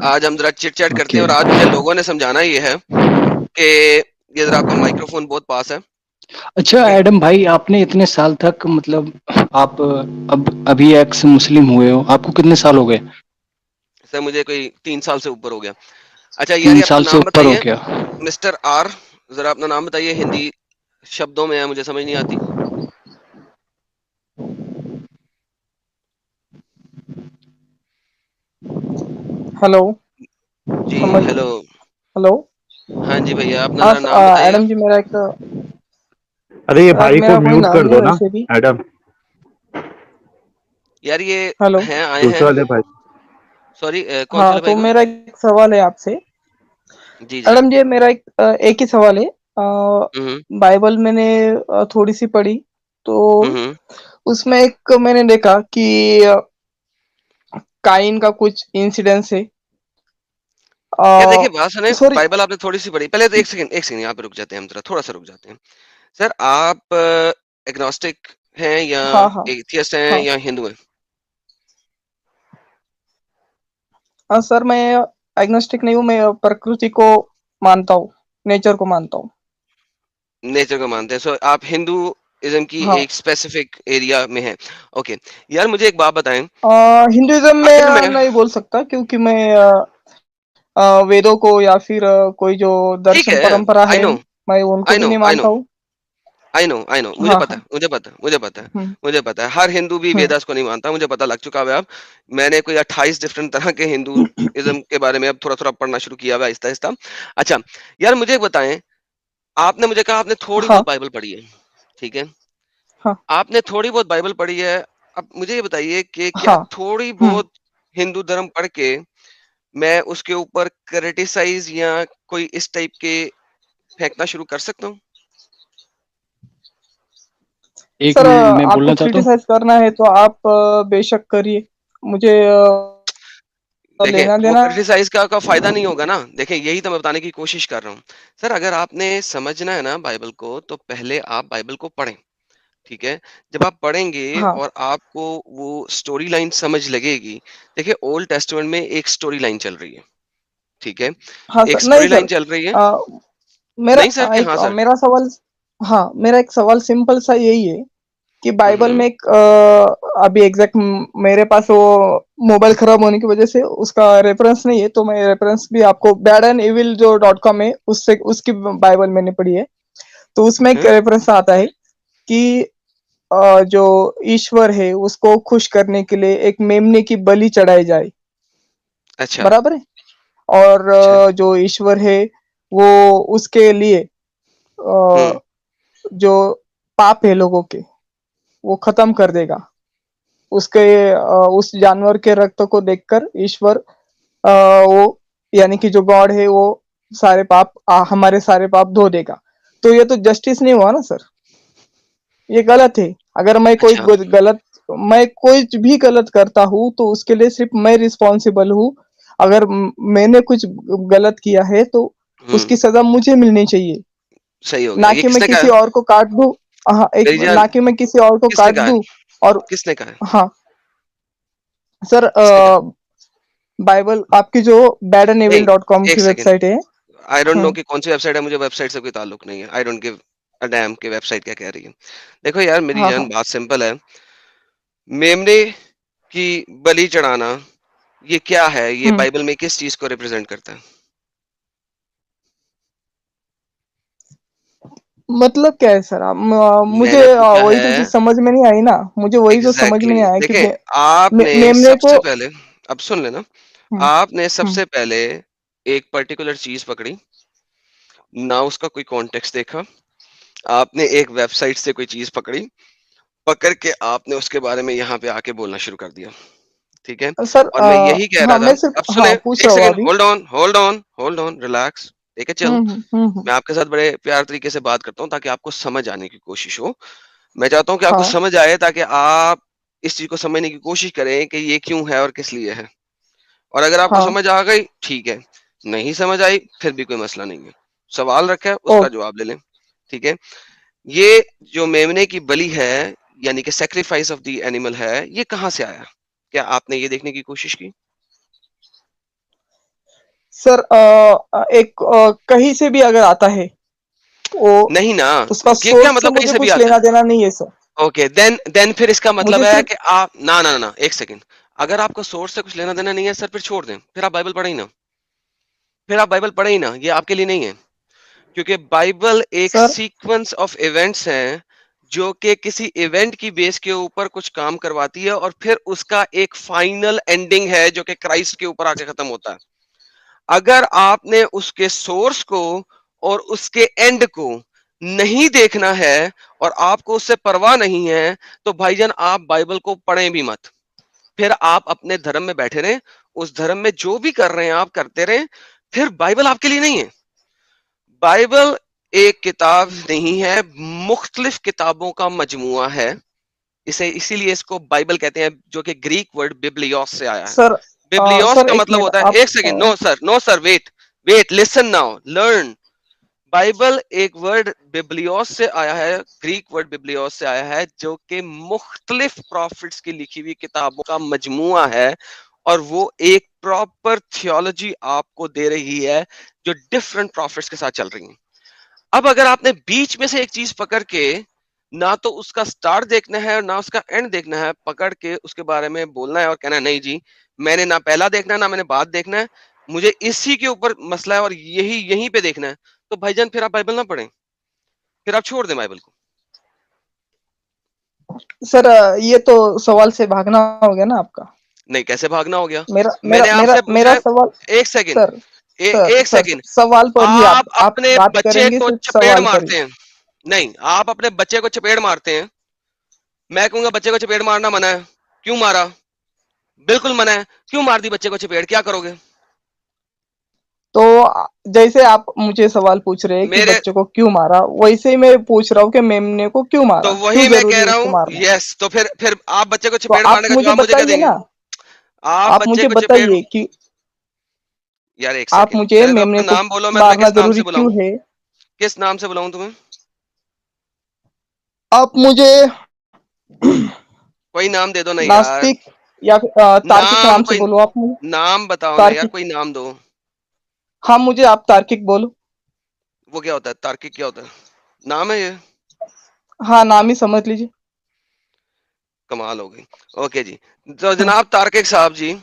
आज हम जरा चिट चैट करते ओके। हैं और आज मुझे लोगों ने समझाना ये है कि ये जरा आपका माइक्रोफोन बहुत पास है। अच्छा ठीक है एडम भाई, आपने इतने साल तक मतलब आप अब अभी एक्स मुस्लिम हुए हो, आपको कितने साल हो गए? सर, मुझे कोई 3 साल से ऊपर हो गया। अच्छा यार, तीन ये अपना साल से नाम ऊपर हो बताइए। गया। मिस्टर आर, जरा अपना नाम बताइए। हिंदी शब्दों में है, मुझे समझ नहीं आती। हेलो। जी समझ। हेलो। हेलो। हाँ जी भैया, अपना हाँ जरा नाम बताइए। एडम जी, मेरा एक अरे ये सर, भाई को मेरा कोई म्यूट नाम कर नहीं दो है ना, वैसे भी। एडम। यार ये हेलो। हैं, आए दूसरे हैं। वाले भाई। सॉरी, कौन से हाँ, वाले भाई तो को? मेरा एक सवाल है आपसे। जी जनाब। एडम जी, मेरा एक ही सवाल है। हम्म बाइबल मैंने थोड़ी सी पढ़ी, तो हम्म। उसमें एक मैंने देखा कि काइन का कुछ इंसिडेंस है। यार देखिए, बात सुने। सॉरी। बाइबल आपने थोड़ी सी पढ़ी। पहले तो एक सेकंड यहाँ पे रुक जाते हैं, हम जरा थोड़ा सा रुक जाते हैं। सर, आप एग्नोस्टिक हैं या हाँ, हाँ, एथियस्ट हैं हाँ। या हिंदू हैं? हाँ सर, मैं एग्नोस्टिक नहीं हूँ, मैं प्रकृति को मानता हूँ, नेचर को मानता हूँ। नेचर को मानते हैं। सो आप हिंदूइज्म की हाँ। एक स्पेसिफिक एरिया में हैं। ओके। यार मुझे एक बात बताएं। हिंदुइज्म में असल में नहीं बोल सकता, क्योंकि मैं वेदों को या फिर कोई जो ठीक दर्शन है। परंपरा आई है, नो मैं उनको आई भी नो नहीं आई नो मानता हूँ। आई नो, मुझे हाँ, पता है, हाँ। मुझे पता है, मुझे पता है। हम्म, मुझे पता है, हर हिंदू भी हम्म। वेदास को नहीं मानता। मुझे पता लग चुका है अब। मैंने कोई 28 डिफरेंट तरह के हिंदूइज्म के बारे में अब थोड़ा थोड़ा पढ़ना शुरू किया हुआ है, आहिस्ता आहिस्ता। अच्छा, यार मुझे एक बताएं। आपने मुझे कहा आपने थोड़ी हाँ, बहुत बाइबल पढ़ी है। ठीक है। हाँ, आपने थोड़ी बहुत बाइबल पढ़ी है। अब मुझे ये बताइए कि क्या हाँ। थोड़ी हम्म। बहुत हिंदू धर्म पढ़ के मैं उसके ऊपर क्रिटिसाइज या कोई इस टाइप के फेंकना शुरू कर सकता हूँ? एक सर, मैं आपको बोलना चाहता हूँ। क्रिटिसाइज करना है तो आप बेशक करिए। मुझे देखें, लेना वो देना। क्रिटिसाइज का फायदा नहीं होगा ना। देखें, यही तो मैं बताने की कोशिश कर रहा हूँ। सर, अगर आपने समझना है ना बाइबल को, तो पहले आप बाइबल को पढ़ें। ठीक है। जब आप पढ़ेंगे हाँ, और आपको वो स्टोरी लाइन समझ लगेगी। देखिए, ओल्ड टेस्टमेंट में एक स्टोरी लाइन चल रही है। ठीक है। हाँ एक सर, नहीं स्टोरी लाइन सर। चल रही है। अ, मेरा नहीं सर के हाँ सर। मेरा सवाल। हाँ, मेरा एक सवाल सिंपल सा यही है कि बाइबल हम्म में एक अभी एग्जैक्ट मेरे पास वो मोबाइल खराब होने की वजह से उसका रेफरेंस नहीं है, तो मैं रेफरेंस भी आपको बैड एंड इविल जो .com है उससे उसकी बाइबल मैंने पढ़ी है। तो उसमें एक हम्म। रेफरेंस आता है कि जो ईश्वर है उसको खुश करने के लिए एक मेमने की बलि चढ़ाई जाए। अच्छा बराबर है। और अच्छा। जो ईश्वर है वो उसके लिए हम्म। जो पाप है लोगों के वो खत्म कर देगा। उसके उस जानवर के रक्त को देखकर ईश्वर वो यानी कि जो गॉड है वो सारे पाप हमारे सारे पाप धो देगा। तो ये तो जस्टिस नहीं हुआ ना सर, ये गलत है। अगर अच्छा। मैं कोई भी गलत करता हूँ तो उसके लिए सिर्फ मैं रिस्पॉन्सिबल हूँ। अगर मैंने कुछ गलत किया है तो हम्म। उसकी सजा मुझे मिलनी चाहिए, सही हो गया। ना ये कि मैं किसने कहा किसी है? और को काट दूं। हाँ, एक मेरी जान, ना कि मैं किसी और को किसने काट कहा है? दूं। और किसने कहा है? हाँ सर, किसने कहा? बाइबल आपकी जो बैड एंड नहीं, एविल .com एक की सेकंड। वेबसाइट है। आई डोंट नो हम्म, कि कौन सी वेबसाइट है। मुझे वेबसाइट से कोई ताल्लुक नहीं है। I don't give a dam कि वेबसाइट क्या कह रही है। देखो यार, मेरी हाँ, जान, हाँ। बात सिंपल है। मेमने की बलि चढ़ाना, ये क्या है? ये हम्म। बाइबल में किस चीज को रिप्रेजेंट करता है? मतलब क्या है सर? आप मुझे मैंने पूछा वही है। तो चीज समझ में नहीं आई ना। मुझे वही तो समझ में एग्जैक्टली नहीं आया कि देखें, आपने मेमने को। सबसे पहले, अब सुन लेना। हम्म, आपने हम्म। सबसे पहले एक पर्टिकुलर चीज पकड़ी, ना उसका कोई कॉन्टेक्स्ट देखा। आपने एक वेबसाइट से कोई चीज पकड़ी, पकड़ के आपने उसके बारे में यहाँ पे आके बोलना शुरू कर दिया। ठीक है। सर, और मैं यही कह रहा हाँ, था। मैं सिर्फ अब सुने, हाँ पूछ एक रहा हूँ सेकंड, अभी। Hold on relax. ठीक है, चल। हम्म, हम्म, मैं आपके साथ बड़े प्यार तरीके से बात करता हूँ ताकि आपको समझ आने की कोशिश हो। मैं चाहता हूँ कि आपको हाँ, समझ आए, ताकि आप इस चीज को समझने की कोशिश करें कि ये क्यों है और किस लिए है। और अगर आपको हाँ। समझ आ गई, ठीक है। नहीं समझ आई, फिर भी कोई मसला नहीं है। सवाल रखा है, उसका ओके। जवाब ले लें। ठीक है। ये जो मेमने की बलि है, यानी कि सेक्रीफाइस ऑफ द एनिमल है, ये कहाँ से आया? क्या आपने ये देखने की कोशिश की? सर कहीं से भी अगर आता है वो नहीं ना, उसका क्या सोर्स से मतलब कहीं मुझे से भी कुछ आता लेना है? देना नहीं है सर। ओके, देन फिर इसका मतलब मुझे है सिर्फ कि आप ना ना ना, एक सेकंड, अगर आपको सोर्स से कुछ लेना देना नहीं है सर, फिर छोड़ दें, फिर आप बाइबल पढ़े ही ना, फिर आप बाइबल पढ़े ही ना, ये आपके लिए नहीं है। क्योंकि बाइबल एक सर सीक्वेंस ऑफ इवेंट्स हैं जो कि किसी इवेंट की बेस के ऊपर कुछ काम करवाती है और फिर उसका एक फाइनल एंडिंग है जो कि क्राइस्ट के ऊपर आके खत्म होता है। अगर आपने उसके सोर्स को और उसके एंड को नहीं देखना है और आपको उससे परवाह नहीं है, तो भाईजान आप बाइबल को पढ़ें भी मत। फिर आप अपने धर्म में बैठे रहें, उस धर्म में जो भी कर रहे हैं आप करते रहें, फिर बाइबल आपके लिए नहीं है। बाइबल एक किताब नहीं है, मुख्तलिफ किताबों का मजमुआ है। इसे इसीलिए इसको बाइबल कहते हैं, जो कि ग्रीक वर्ड बिब्लियोस से आया है। सर बिब्लियोस सर का एक मतलब मिनट होता आप है, एक second, no sir, wait wait, listen now, learn. Bible एक वर्ड बिब्लियोस से आया है, ग्रीक वर्ड बिब्लियोस से आया है, जो कि मुख्तलिफ प्रॉफिट्स की लिखी हुई किताबों का मजमुआ है। और वो एक प्रॉपर थियोलॉजी आपको दे रही है जो डिफरेंट प्रॉफिट्स के साथ चल रही है। अब अगर आपने बीच में से एक चीज पकड़ के ना तो उसका स्टार्ट देखना है और ना उसका एंड देखना है, पकड़ के उसके बारे में बोलना है और कहना है नहीं जी, मैंने ना पहला देखना है ना मैंने बाद देखना है, मुझे इसी के ऊपर मसला है और यही यहीं पे देखना है, तो भाईजान फिर आप बाइबल ना पढ़ें, फिर आप छोड़ दें बाइबल को। सर ये तो सवाल से भागना हो गया ना आपका। नहीं, कैसे भागना हो गया? मेरा मेरा मैंने मेरा आपसे पूछा मेरा है, सवाल एक सेकंड, सर सर एक सर सेकंड, सवाल पर ही आप आप अपने बात बच्चे करेंगे को सिर्फ चपेड़ सवाल पर ही। मारते हैं। नहीं, आप अपने बच्चे को चपेड़ मारते हैं, मैं कहूंगा बच्चे को चपेड़ मारना मना है, क्यों मारा? बिल्कुल मना है, क्यों मार दी बच्चे को चपेड़, क्या करोगे? तो जैसे आप मुझे सवाल पूछ रहे हैं कि मेरे बच्चे को क्यों मारा, वैसे ही मैं पूछ रहा हूँ कि मेमने को क्यों तो मारा, क्यों वही मैं जरूरी कह है रहा उसको हूं, मारना। यस, तो फिर आप बच्चे को तो चपेड़ आप मारने का मुझे जवाब मुझे क्या बताइए देंगे? ना, आप आप बच्चे मुझे को चपेड़, बताइए कि यार एक आप सेकंड, मुझे पहले तो अपना मेमने को नाम बोलो, मैं तुम्हें मारना किस नाम जरूरी से बुलाऊं? क्यों है। किस नाम से बुलाऊं तुम्हें? आप मुझे कोई नाम दे दो ना यार, नास्तिक या फिर, तार्किक नाम नाम से कोई, बोलो आप मुझे। नाम बताओ ना यार, तार्किक, कोई नाम दो। हाँ मुझे आप तार्किक बोलो। वो क्या होता है, तार्किक क्या होता है? नाम है ये? हाँ नाम ही समझ लीजिए। कमाल हो गई। ओके जी, तो जनाब तार्किक साहब जी,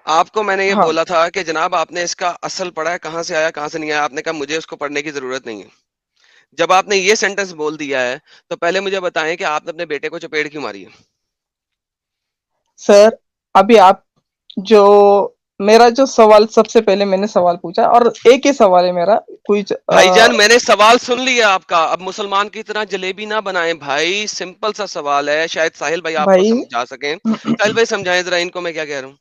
आपको मैंने ये हाँ बोला था कि जनाब आपने इसका असल पढ़ा है, कहाँ से आया कहाँ से नहीं आया, आपने कहा मुझे उसको पढ़ने की जरूरत नहीं है। जब आपने ये सेंटेंस बोल दिया है, तो पहले मुझे बताएं कि आपने अपने बेटे को चपेट क्यों मारी है? सर, अभी आप जो मेरा जो सवाल सबसे पहले मैंने सवाल पूछा और एक ही सवाल है मेरा, कुछ भाईजान मैंने सवाल सुन लिया आपका, अब मुसलमान की तरह जलेबी ना बनाएं भाई, सिंपल सा सवाल है, शायद साहिल भाई आपको भाई समझा सकें। साहिल भाई समझाएं जरा इनको मैं क्या कह रहा हूँ।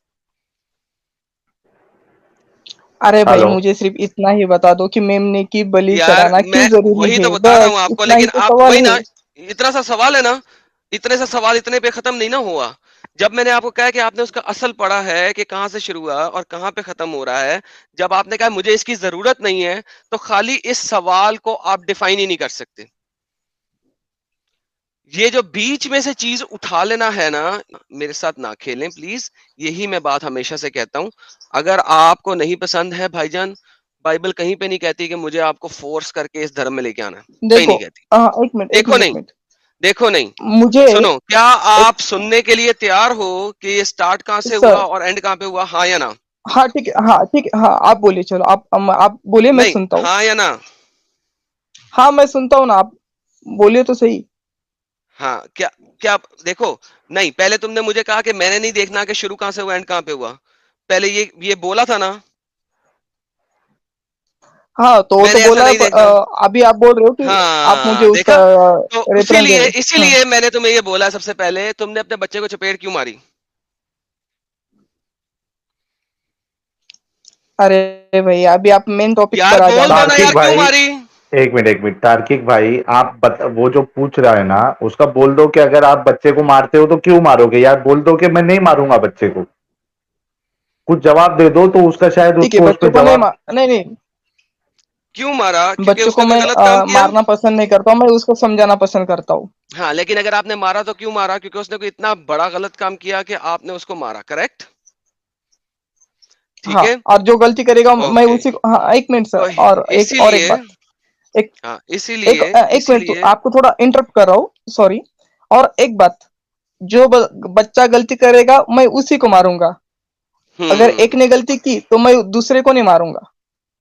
अरे भाई हेलो। मुझे सिर्फ इतना ही बता दो कि मेमने की बलि यार चढ़ाना मैं क्यों जरूरी वही तो है, बता रहा हूँ बस आपको, इतना ही लेकिन तो आप सवाल वही है। ना, इतना सा सवाल है ना, इतने सा सवाल इतने पे खत्म नहीं ना हुआ। जब मैंने आपको कहा कि आपने उसका असल पढ़ा है कि कहाँ से शुरू हुआ और कहाँ पे खत्म हो रहा है, जब आपने कहा मुझे इसकी जरूरत नहीं है, तो खाली इस सवाल को आप डिफाइन ही नहीं कर सकते। ये जो बीच में से चीज उठा लेना है ना, मेरे साथ ना खेलें प्लीज। यही मैं बात हमेशा से कहता हूं, अगर आपको नहीं पसंद है भाईजान, बाइबल कहीं पे नहीं कहती कि मुझे आपको फोर्स करके इस धर्म में लेके आना है, कहीं देखो नहीं कहती। एक मिनट एक देखो मिनट एक नहीं, मिनट देखो नहीं, मुझे सुनो, क्या एक आप सुनने के लिए तैयार हो कि ये स्टार्ट कहां से हुआ सर, और एंड कहां पे हुआ, हाँ या ना? हाँ ठीक है, हाँ ठीक है, हाँ आप बोलिए, चलो आप बोलिए, मैं नहीं, सुनता हूँ। हाँ या ना? हाँ मैं सुनता हूँ ना, आप बोलिए तो सही। हाँ, क्या, क्या, देखो, नहीं, पहले तुमने मुझे कहा कि मैंने नहीं देखना कि शुरू कहां से हुआ एंड कहां पे हुआ, पहले ये बोला था ना, हाँ तो वो तो मैंने ऐसा बोला है, नहीं देखना। अभी आप बोल रहे हो कि आप मुझे हाँ उसका देखा, तो रेफरेंस दे इसीलिए रहे हो। हाँ इसीलिए मैंने तुम्हें ये बोला सबसे पहले, तुमने अपने बच्चे को चपेट क्यों मारी? अरे भैया अभी आप मेन टॉपिक यार पर आ जाओ बोल ना। दो ना तार्किक यार, क्यों भाई, मारी? एक मिनट तार्किक भाई, वो जो पूछ रहा है ना, उसका बोल दो कि अगर आप बच्चे को मारते हो तो क्यों मारोगे, यार बोल दो कि मैं नहीं मारूंगा बच्चे को, कुछ जवाब दे दो तो उसका शायद ठीक है, उसको उस बच्चों पर को जवाब। नहीं नहीं, क्यों मारा? क्योंकि बच्चों को उसने कोई मैं गलत काम किया? मारना पसंद नहीं करता हूँ, मैं उसको समझाना पसंद करता हूँ। हाँ, लेकिन अगर आपने मारा तो क्यों मारा? क्योंकि उसने कोई इतना बड़ा गलत काम किया कि आपने उसको मारा, करेक्ट? ठीक हाँ, है? और जो गलती करेगा मैं ओके। उसी को, हाँ, 1 मिनट सर, तो और एक इसीलिए बात, एक हाँ, एक इसीलिए 1 मिनट, तो इसीलिए आपको थोड़ा इंटरप्ट कर रहा हूँ, सॉरी। और एक बात, जो बच्चा गलती करेगा मैं उसी को मारूंगा। अगर एक हुँ, ने गलती की तो मैं दूसरे को नहीं मारूंगा।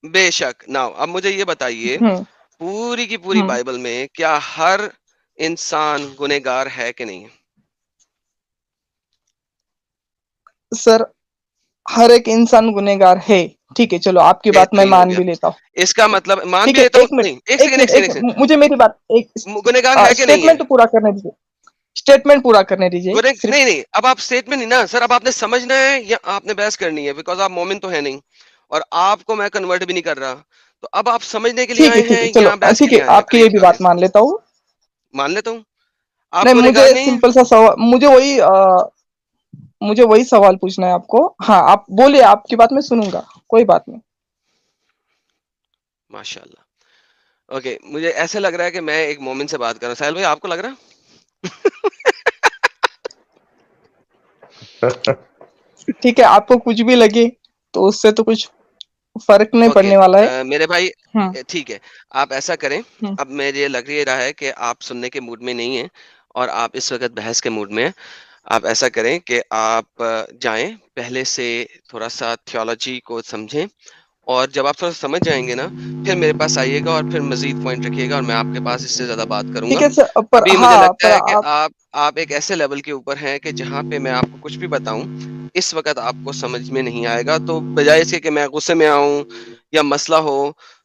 बेशक। नाउ अब मुझे ये बताइए, हम्म। पूरी की पूरी हम्म। बाइबल में क्या हर इंसान गुनहगार है कि नहीं? सर, हर एक इंसान गुनहगार है। ठीक है, चलो आपकी बात मैं बेहतरीन हो मान गया। भी लेता हूँ। इसका मतलब मान ठीक भी है, लेता हूँ, एक मिनट, नहीं, एक एक सेकंड, एक मिनट, सेकंड, एक सेकंड। मुझे मेरी बात एक गुनहगार है कि नहीं है? स्टेटमेंट तो पूरा करने दीजिए। स्टेटमेंट पूरा करने दीजिए गुनह सिर्फ। नहीं, नहीं, अब आप स्टेटमेंट नहीं ना सर, अब आपने समझना है या आपने बहस करनी है? बिकॉज़ आप मोमिन तो है नहीं और आपको मैं कन्वर्ट भी नहीं कर रहा। तो अब आप समझने के लिए ठीक है, आए ठीक हैं है, चलो, या बहस के ठीक लिए है, आए हैं? आपकी बताइए ये भी इसके बारे बात में। मान लेता हूँ। मान लेता हूँ, आप नहीं, गुनहगार मुझे नहीं हैं? सिंपल सा सवाल, मुझे वही सवाल पूछना है आपको। हाँ, आप बोलिए, आपकी बात मैं सुनूंगा, कोई बात नहीं। माशाल्लाह। ओके, मुझे ऐसे लग रहा है कि मैं एक मोमिन से बात कर रहा हूँ। साहिल भाई आपको लग रहा? ठीक है, आपको कुछ भी लगे तो उससे तो कुछ फर्क नहीं ओके, पड़ने वाला है। मेरे भाई हम्म। ठीक है, आप ऐसा करें, हम्म। अब मुझे लग ही रहा है कि आप सुनने के मूड में नहीं हैं और आप इस वक़्त बहस के मूड में हैं। आप ऐसा करें कि आप जाएँ, पहले से थोड़ा-सा थियोलॉजी को समझें और जब आप थोड़ा समझ जाएँगे ना, फिर मेरे पास आइएगा और फिर मज़ीद पॉइंट रखिएगा और मैं आपके पास इससे ज़्यादा बात ठीक करूँगा। है सर, पर अभी मुझे हाँ, लगता पर है कि आप, आप एक ऐसे लेवल के ऊपर हैं कि जहाँ पे मैं आपको कुछ भी बताऊँ, इस वक़्त आपको समझ में नहीं आएगा। तो बजाए इसके कि मैं गुस्से में आऊँ या मसला हो,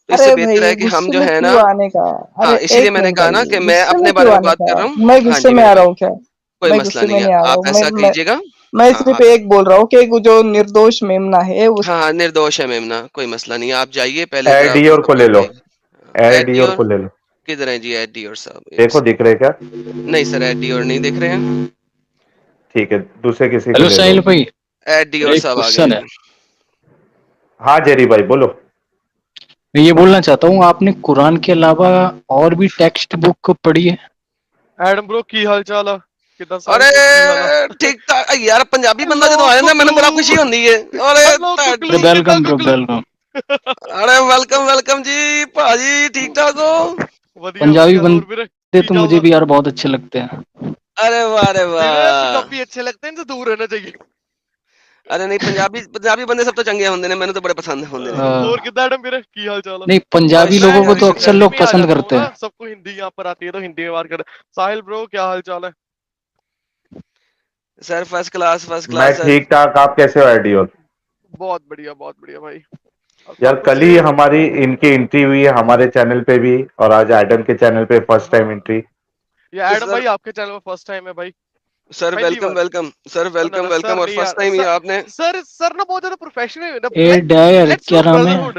तो इससे अरे बेहतर भाई, है कि हम गुस्से जो में है ना क्यों आने का? हाँ, अरे इसीलिए एक मैंने मिनट कहा भाई, ना कि मैं गुस्से में अपने बारे क्यों में आने बात का? कर रहा हूँ। मैं हाँ गुस्से जी, में मेरे आ रहा भाई, हूँ क्या? कोई मैं मसला गुस्से नहीं में है। नहीं आ रहा आप हूँ, ऐसा कीजिएगा मैं हाँ, सिर्फ आप एक बोल रहा हूँ कि वो जो निर्दोष मेमना है उस, हाँ, हाँ, निर्दोष है मेमना, कोई मसला नहीं है। आप जाइए पहले ज़रा एडियोर उसको को ले लो, बोलिए। एट एडियोर डियोर को ले लो। किधर है जी एट डियोर साहब? एक देखो दिख रहे क्या? सेकंड। नहीं सर, एट डियोर नहीं दिख रहे हैं। ठीक है, दूसरे किसी को हेलो ले लो। साहिल भाई, एट डियोर मेरा एक साहब आ गए क्वेश्चन है। जी। हाँ जेरी भाई बोलो। मैं ये बोलना चाहता हूँ, आपने कुरान के अलावा और भी टेक्स्ट बुक पढ़ी है? एडम ब्रो की हाल चाल है? किदा साहिल अरे ब्रो की हाल है? ठीक ठाक यार, पंजाबी बंदा हेलो जो आ जाता मैंने बड़ा कुकलू, खुशी होती है। अरे हेलो अरे कुकलू, ਤੁਹਾਡੀ किदा वेलकम ब्रो, कुकलू? वेलकम। अरे वेलकम वेलकम जी भाजी, ठीक ठाक हो? वधिया पंजाबी वधिया, और वीरे बंदे की तो मुझे चलदा? भी यार बहुत अच्छे लगते हैं। अरे वाह रे वीरे वाह। पंजाबी अच्छे लगते हैं तो दूर रहना चाहिए। अरे नहीं, पंजाबी पंजाबी बंदे सब तो चंगे होंगे ने, मैंने तो बड़े पसंद होंगे ने। और हाँ, किदा एडम वीरे की हाल चाल है? नहीं पंजाबी मैं लोगों को माशाल्लाह तो हिंदी अक्सर शुक्र हिंदी लोग में आ पसंद जाता हूँ करते ना, हैं। सबको हिंदी यहाँ पर आती है तो हिंदी में बात कर। साहिल ब्रो क्या हाल चाल है? सर फर्स्ट मैं क्लास सर। ठीक ठाक, आप कैसे हो एडियोर? बहुत बढ़िया भाई। अब यार सब कुछ कल ही हमारी इनकी एंट्री हुई है हमारे चैनल पे भी, और आज एडम के चैनल पे फर्स्ट टाइम हाँ, एंट्री। ये एडम सर भाई आपके चैनल में फर्स्ट टाइम है भाई? सर पहली वेलकम बार? वेलकम सर, ना वेलकम ना वेलकम सर और नहीं फर्स्ट यार, टाइम ही आपने। सर ना बहुत ज्यादा प्रोफेशनल है ना, ए लाइक डायर लेट्स क्या डू नाम है? ब्रदरहुड।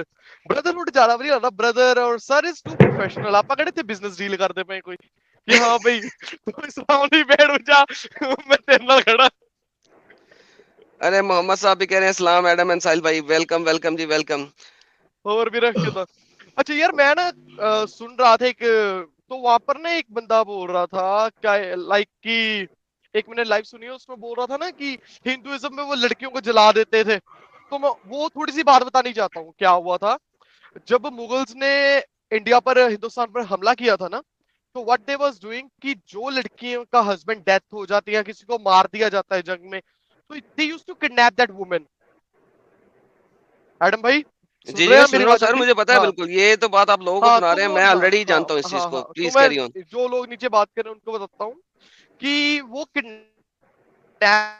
ब्रदरहुड ज्यादा नहीं होता ब्रदर, और सर इज टू प्रोफेशनल। आप पकड़े थे बिजनेस डील करते पे कोई कि हाँ भाई तू इस्लाम नहीं बैठ जा, मैं तेरे नाल खड़ा। अरे मोहम्मद साहब भी कह रहे हैं सलाम एडम एंड साहिल भाई, वेलकम वेलकम जी वेलकम। और भी रख के था। अच्छा यार, मैं ना सुन रहा था एक, तो वहां पर ना एक बंदा बोल रहा था क्या, लाइक कि एक मैंने लाइव सुनी है, उसमें बोल रहा था ना कि हिंदुइज्म में वो लड़कियों को जला देते थे। तो मैं वो थोड़ी सी बात बतानी चाहता हूँ, क्या हुआ था जब मुगल्स ने इंडिया पर, हिंदुस्तान पर हमला किया था ना। तो व्हाट दे वाज डूइंग कि जो लड़कियों का हस्बैंड डेथ हो जाती है, किसी को मार दिया जाता है जंग में, तो they used to kidnap that women. Adam भाई सुन जी जी रहे मैं हैं सुन मेरी रहा हूँ बात सर, अभी? मुझे पता है हाँ बिल्कुल, ये तो बात आप लोगों को हाँ, सुना तो रहे हैं, वो मैं हाँ ऑलरेडी हाँ जानता हूँ इस चीज हाँ को। हाँ, तो प्लीज मैं कैरी ऑन। जो लोग नीचे बात कर रहे हैं उनको बताता हूँ कि वो किडनैप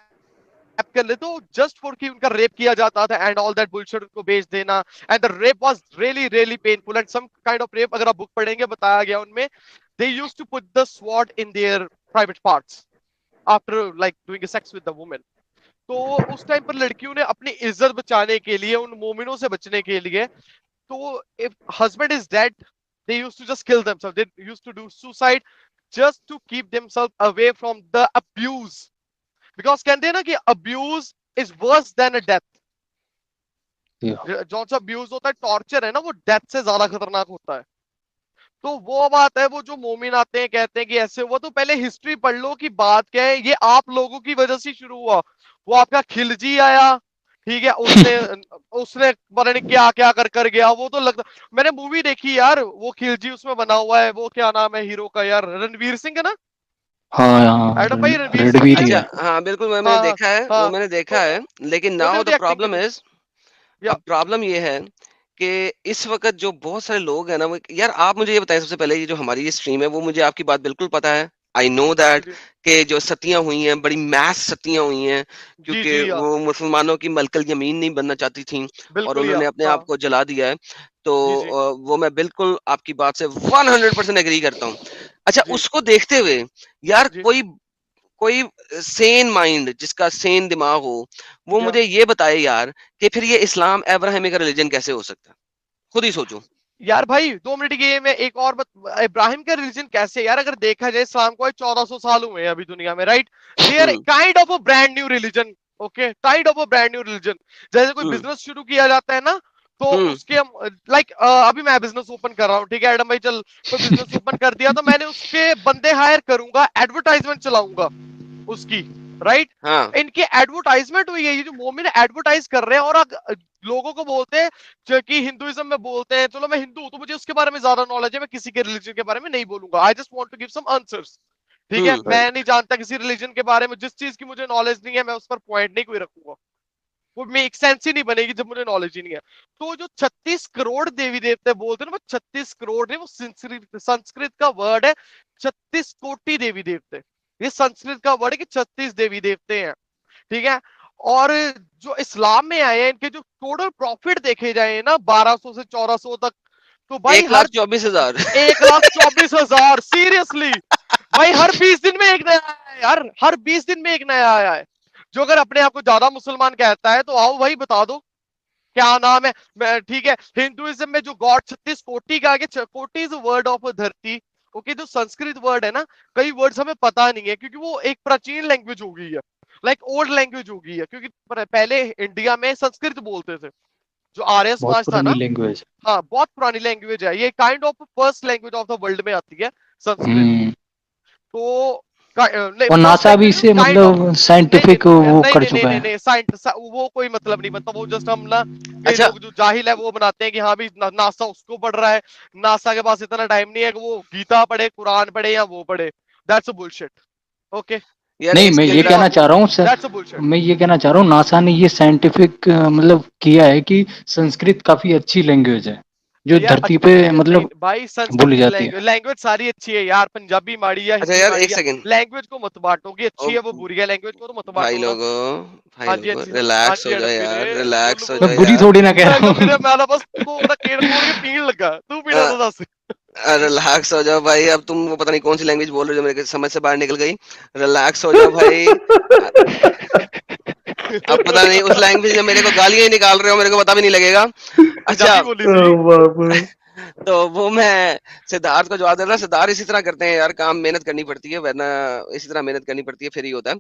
कर ले, तो जस्ट फॉर कि उनका रेप किया जाता था एंड ऑल दैट बुलशिट, उनको बेच देना। And the rape was really really painful and some kind of rape, अगर आप बुक पढ़ेंगे बताया गया उनमें, they used to put the sword in their private parts after like doing sex with the women. तो उस टाइम पर लड़कियों ने अपनी इज्जत बचाने के लिए, उन मोमिनों से बचने के लिए, तो if husband is dead, they used to just kill themselves. They used to do suicide just to keep themselves away from the abuse. Because कहते हैं ना कि abuse is worse than a death. जो सा abuse होता है, torture है ना, वो डेथ से ज्यादा खतरनाक होता है। तो वो बात है, वो जो मोमिन आते हैं कहते हैं कि ऐसे हुआ, तो पहले हिस्ट्री पढ़ लो कि बात क्या है। ये आप लोगों की वजह से शुरू हुआ। वो आपका खिलजी आया, ठीक है, उसने उसने पता नहीं क्या क्या कर गया, वो तो लगता, मैंने मूवी देखी यार, वो खिलजी उसमें बना हुआ है, वो क्या नाम है हीरो का यार, रणवीर सिंह है ना? हाँ हाँ, एडम भाई रणवीर सिंह रणवीर है। ही अच्छा, है। हाँ बिल्कुल, मैंने हाँ हाँ देखा है, वो हाँ, मैंने देखा तो है, लेकिन उन्होंने नाउ द उसकी एक्टिंग प्रॉब्लम देखी इज, या अब प्रॉब्लम ये है कि इस वक्त जो बहुत सारे लोग हैं ना, वो यार आप मुझे ये बताएं सबसे पहले, ये जो हमारी ये स्ट्रीम है, वो मुझे आपकी बात बिल्कुल पता है, आई नो दैट, जी कि जो सतियां हुई हैं, बड़ी मैस सतियां हुई हैं, जी क्योंकि जी या वो मुसलमानों की मलकल यमीन नहीं बनना चाहती थी और बिल्कुल या उन्होंने अपने आप हाँ को जला दिया है। तो जी जी वो मैं बिल्कुल आपकी बात से 100% एग्री करता हूँ। अच्छा, जी उसको देखते हुए यार जी कोई कोई सेन माइंड, जिसका सेन दिमाग हो, वो या मुझे ये बताए यार कि फिर ये इस्लाम अब्राहमी का रिलीजन कैसे हो सकता है? खुद ही सोचो। यार भाई 2 मिनट की ये मैं एक और इब्राहिम का रिलीजन कैसे यार, अगर देखा जाए इस्लाम को 1400 साल हुए हैं अभी दुनिया में, right? They are hmm. Kind of a brand new religion. Okay, kind of a brand new religion. जैसे कोई हम्म। बिजनेस शुरू किया जाता है ना, तो हम्म। उसके हम लाइक अभी मैं बिजनेस ओपन कर रहा हूँ, ठीक है एडम भाई, चल कोई बिजनेस ओपन कर दिया, तो मैंने उसके बंदे हायर करूंगा, एडवर्टाइजमेंट चलाऊंगा उसकी, राइट? हाँ। इनकी एडवर्टाइजमेंट हुई है, ये जो मोमिन एडवर्टाइज कर रहे हैं, और लोगों को बोलते हैं कि हिंदुइज्म में बोलते हैं, चलो मैं हिंदू हूं तो मुझे उसके बारे में ज्यादा नॉलेज है, मैं किसी के रिलीजन के बारे में नहीं बोलूंगा, I just want to give some answers. ठीक है, राइट। मैं नहीं जानता किसी रिलीजन के बारे में, जिस चीज की मुझे नॉलेज नहीं है मैं उस पर पॉइंट नहीं कोई रखूंगा, वो मेक सेंस ही नहीं बनेगी जब मुझे नॉलेज ही नहीं है। तो जो 36 करोड़ देवी देवते बोलते हैं ना, वो 36 करोड़ नहीं, वो संस्कृत का वर्ड है, 36 कोटि देवी देवते। ये संस्कृत का वर्ड है कि 36 देवी देवते हैं, ठीक है? और जो इस्लाम में आए हैं, इनके जो टोटल प्रॉफिट देखे जाए ना 1200 से 1400 तक, तो भाई एक हर लाख चौबीस हजार 1,24,000 सीरियसली भाई, हर 20 दिन में एक नया आया है यार, हर 20 दिन में एक नया आया है। जो अगर अपने आप को ज्यादा मुसलमान कहता है तो आओ भाई बता दो क्या नाम है। ठीक है, हिंदुइज्म में जो गॉड 36 कोटि का आगे, कोटि इज वर्ड ऑफ धरती। ओके, जो संस्कृत वर्ड है ना, कई वर्ड्स हमें पता नहीं है क्योंकि वो एक प्राचीन लैंग्वेज हो गई है, लाइक ओल्ड लैंग्वेज हो गई है, क्योंकि पहले इंडिया में संस्कृत बोलते थे, जो आर्य बहुत समाज था पुरानी ना। लैंग्वेज। हाँ, बहुत पुरानी लैंग्वेज है ये, kind of first language of the world में आती है संस्कृत। हम्म। तो नहीं, और फर्स्ट नासा भी लैंग्वेज इसे काइंड ऑफ, मतलब नहीं नहीं साइंटिफिक वो नहीं कर नहीं नहीं चुका नहीं है। नहीं साइंस वो कोई मतलब नहीं बनता, वो जस्ट हम ना, कई अच्छा। लोग जो जाहिल है वो बनाते हैं कि हाँ भी नासा उसको पढ़ रहा है। नासा के पास इतना टाइम नहीं है कि वो गीता पढ़े, कुरान पढ़े या वो पढ़े। That's a bullshit. ओके, यार नहीं, एक मैं सेकंड ये लीव जरा। कहना ऑन चाह दिस, रहा हूँ सर, दैट्स अ बुलशिट। मैं ये कहना चाह रहा हूँ नासा ने ये साइंटिफिक मतलब किया है कि संस्कृत काफी अच्छी लैंग्वेज है जो यार धरती पे अच्छी नहीं मतलब भाई, बोली संस्कृत जाती है। लैंग्वेज, लैंग्वेज सारी अच्छी है यार, पंजाबी माड़ी है, अच्छा हिंदी यार, माड़ी एक है, सेकंड। लैंग्वेज को मत बांटो कि ओ अच्छी है वो बुरी है, लैंग्वेज को तो मत भाई बांटो ना। लोगो, भाई हाँ जी हाँ लोगो, जी हाँ रिलैक्स जी हो जाओ एडम यार, वीरे, बोल रिलैक्स हो बोल। जाओ मैं बुरी यार। थोड़ी ना कह हेलो रहा वीरे, हूँ। मैं ना बस थोड़ा केड़ कोड़ के पीने लगा, तू पीना तो दस। रिलैक्स हो जाओ भाई, अब तुम वो पता नहीं कौन सी लैंग्वेज बोल रहे हो जो मेरे समझ से बाहर निकल गई। रिलैक्स हो जाओ भाई। अब पता नहीं उस लैंग्वेज में मेरे को गालियां ही निकाल रहे हो, मेरे को पता भी नहीं लगेगा। अच्छा। पंजाबी बोली सी। बाप रे। तो वो मैं सिद्धार्थ को जवाब दे रहा, सिद्धार्थ इसी तरह करते हैं यार काम, मेहनत करनी पड़ती है, वरना इसी तरह मेहनत करनी पड़ती है फिर ही होता है।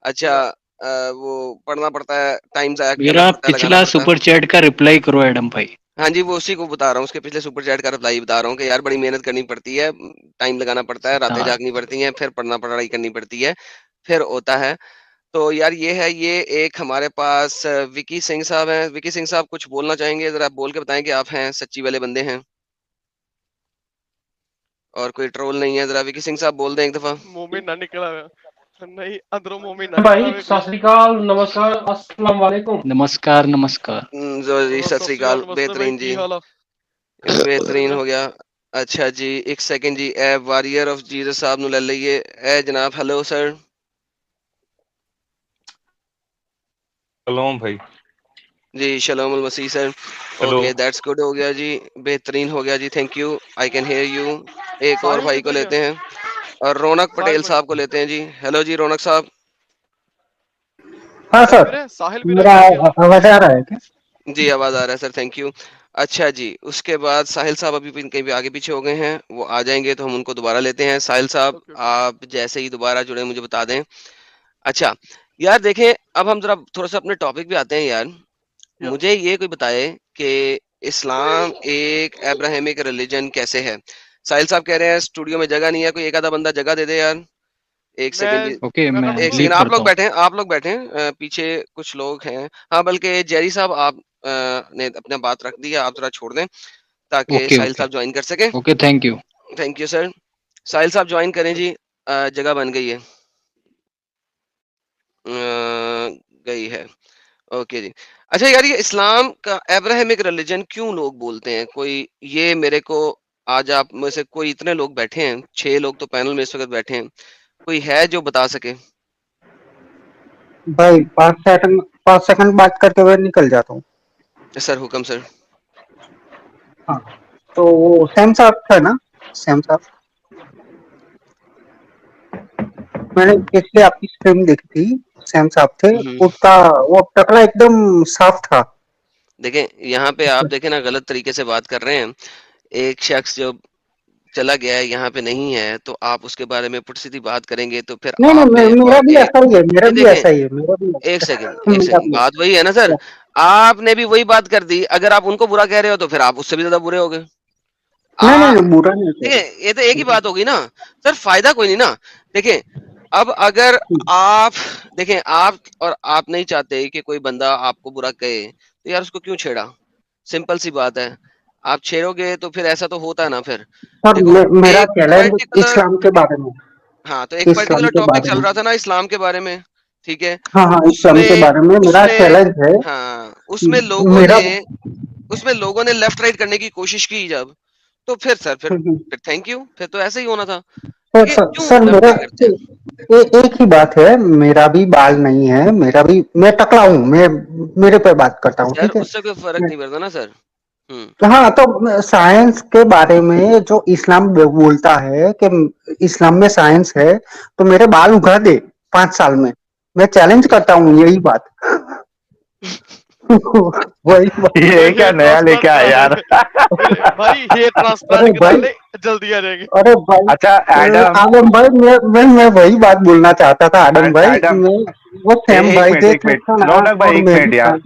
अच्छा। या वो पढ़ना पड़ता है, टाइम जाया करना मेरा पड़ता है, लगाना पिछला पड़ता है। सुपर चैट का रिप्लाई करो एडम भाई। हाँ जी, वो उसी को बता रहा हूँ, उसके पिछले सुपर चैट का रिप्लाई बता रहा हूँ कि यार बड़ी मेहनत करनी पड़ती है, टाइम लगाना पड़ता है, रातें सिद्धार्थ। जागनी पड़ती हैं, फिर पढ़ना पढ़ाई करनी पड़ती है, फिर होता है। तो यार ये है, ये एक हमारे पास विकी सिंह साहब हैं। विकी सिंह साहब कुछ बोलना चाहेंगे? जरा आप बोल के बताएं कि आप हैं सच्ची वाले बंदे हैं और कोई ट्रोल नहीं है। जरा विकी सिंह साहब बोल दें एक दफा। मोमिन ना निकला हुआ। नहीं, अंदरों मोमिन ना निकला भाई हुआ सत कोई। श्री अकाल, नमस्कार, अस्सलाम वालेकुम। नमस्कार नमस्कार। जो जी, चलो सत सत श्री श्री अकाल, अकाल, नमस्ते भाई, बेहतरीन की जी, हाल है? बड़े बेहतरीन बड़े। हो गया। अच्छा जी, एक सेकंड जी, ए वारियर ऑफ जीसस साहब नु ले लीजिए। ए जनाब, हेलो सर। सलाम भाई। जी, शलोम अल मसीह sir. Hello. Okay, that's good हो गया जी, बेहतरीन हो गया जी, thank you, I can hear you. एक और साहिल भाई को किधर गया? लेते हैं, और रौनक साहिल पटेल भाई, साहब को लेते हैं जी। हेलो जी रौनक साहब। हाँ एडम सर। वीरे, साहिल वीरा मेरा किधर गया? आवाज आ रहा है क्या? जी, आवाज आ रहा है सर, थैंक यू। अच्छा जी, उसके बाद साहिल साहब अभी कहीं भी आगे पीछे हो गए हैं, वो आ जाएंगे तो हम उनको दोबारा लेते हैं। साहिल साहब, ओके ओके। आप जैसे ही दोबारा जुड़े मुझे बता दें। अच्छा। यार देखें, अब हम जरा थोड़ा सा अपने टॉपिक पे आते हैं यार। या मुझे ये कोई बताए कि इस्लाम एक अब्राहमिक रिलीजन कैसे है? साहिल साहब कह रहे हैं स्टूडियो में जगह नहीं है, कोई एक आधा बंदा जगह दे दे यार। एक सेकंड जी, ओके, मैं मैं कर दूं एक तो सेकंड, लीव आप करता लोग हूँ। बैठे हैं, आप लोग बैठे हैं, पीछे कुछ लोग हैं। हाँ, बल्कि जेरी साहब आप ने अपना बात रख दी है, आप जरा छोड़ दें ताकि ओके, साहिल ओके, साहब ज्वाइन कर सकें। Okay, thank you. Thank you sir. Sahil साहब ज्वाइन करें जी, जगह बन गई है, गई है। ओके जी। अच्छा यार, ये इस्लाम का अब्राहमिक रिलीजन क्यों लोग बोलते हैं? कोई ये मेरे को, आज आप में से कोई, इतने लोग बैठे हैं, 6 लोग तो पैनल में इस वक़्त बैठे हैं, कोई है जो बता सके? भाई 5 सेकंड बात करते हुए निकल जाता हूँ। सर हुक्म सर। हाँ, तो वो सैम साहब था ना, सैम साहब, मैंने पिछले आपकी स्ट्रीम देखी थी, सैम साहब थे, हुँ। उसका वो टकला एकदम साफ था। देखें, यहाँ पे आप देखें ना, गलत तरीके से बात कर रहे हैं। एक शख्स जो चला गया है, यहाँ पे नहीं है, तो आप उसके बारे में पुट-सीधी बात करेंगे, तो फिर नहीं नहीं, आप पे मेरा और भी एक, ऐसा ही है, मेरा नहीं भी देखें, ऐसा ही है, मेरा भी एक सेकंड, एक मेरा सेकंड, भी बात वही है ना सर? आपने भी वही बात कर दी, अगर आप उनको बुरा कह रहे हो, तो फिर आप उससे भी ज़्यादा बुरे हो गए। नहीं नहीं आ नहीं, बुरा नहीं देखिए, कह ये तो एक ही बात होगी ना सर, फायदा कोई नहीं ना। देखिए, अब अगर रहा। आप, देखें, आप और आप नहीं चाहते कि कोई बंदा आपको बुरा कहे, तो यार उसको क्यों छेड़ा? सिंपल सी बात है। आप छेड़ोगे तो फिर ऐसा तो होता है ना फिर। सर देखो, मेरा एक चैलेंज पर्टिकुलर, इस्लाम के बारे में, हाँ, तो एक इस्लाम पर्टिकुलर के टॉपिक बारे चल में। रहा था ना इस्लाम के बारे में, ठीक है? हाँ हाँ, इस्लाम के उसमें बारे में मेरा उसमें चैलेंज है। हाँ, मेरा उसमें लोगों ने लेफ्ट राइट करने की कोशिश की जब, तो फिर सर, फिर थैंक यू, फिर तो ऐसे ही होना था। सर देखिए, सर, क्यों सर लेफ्ट मेरा राइट करते हैं? एक ही बात है, मेरा भी बाल नहीं है, मेरा भी, मैं टकला हूँ, मैं मेरे पे बात करता हूँ, सर, ठीक है। उससे कोई फ़र्क मैं- नहीं पड़ता ना सर। हुँ। हाँ, तो साइंस के बारे में जो इस्लाम बोलता है कि इस्लाम में साइंस है, तो मेरे बाल उगा दे 5 साल में, मैं चैलेंज करता हूँ यही बात। वही बात। ये भाई क्या हेयर नया लेके ट्रांसप्लांट आए करा यार? लेंगे। भाई हेयर ट्रांसप्लांट अरे करा भाई, ले, जल्दी आ जाएंगे। अरे भाई, अच्छा एडम, आदम भाई, मैं वही बात बोलना चाहता था, आदम भाई, एडम, मैं, वो सैम एक भाई मिनट, थे, एक मिनट, ना, रौनक भाई और एक मैं भी मिनट था। यार,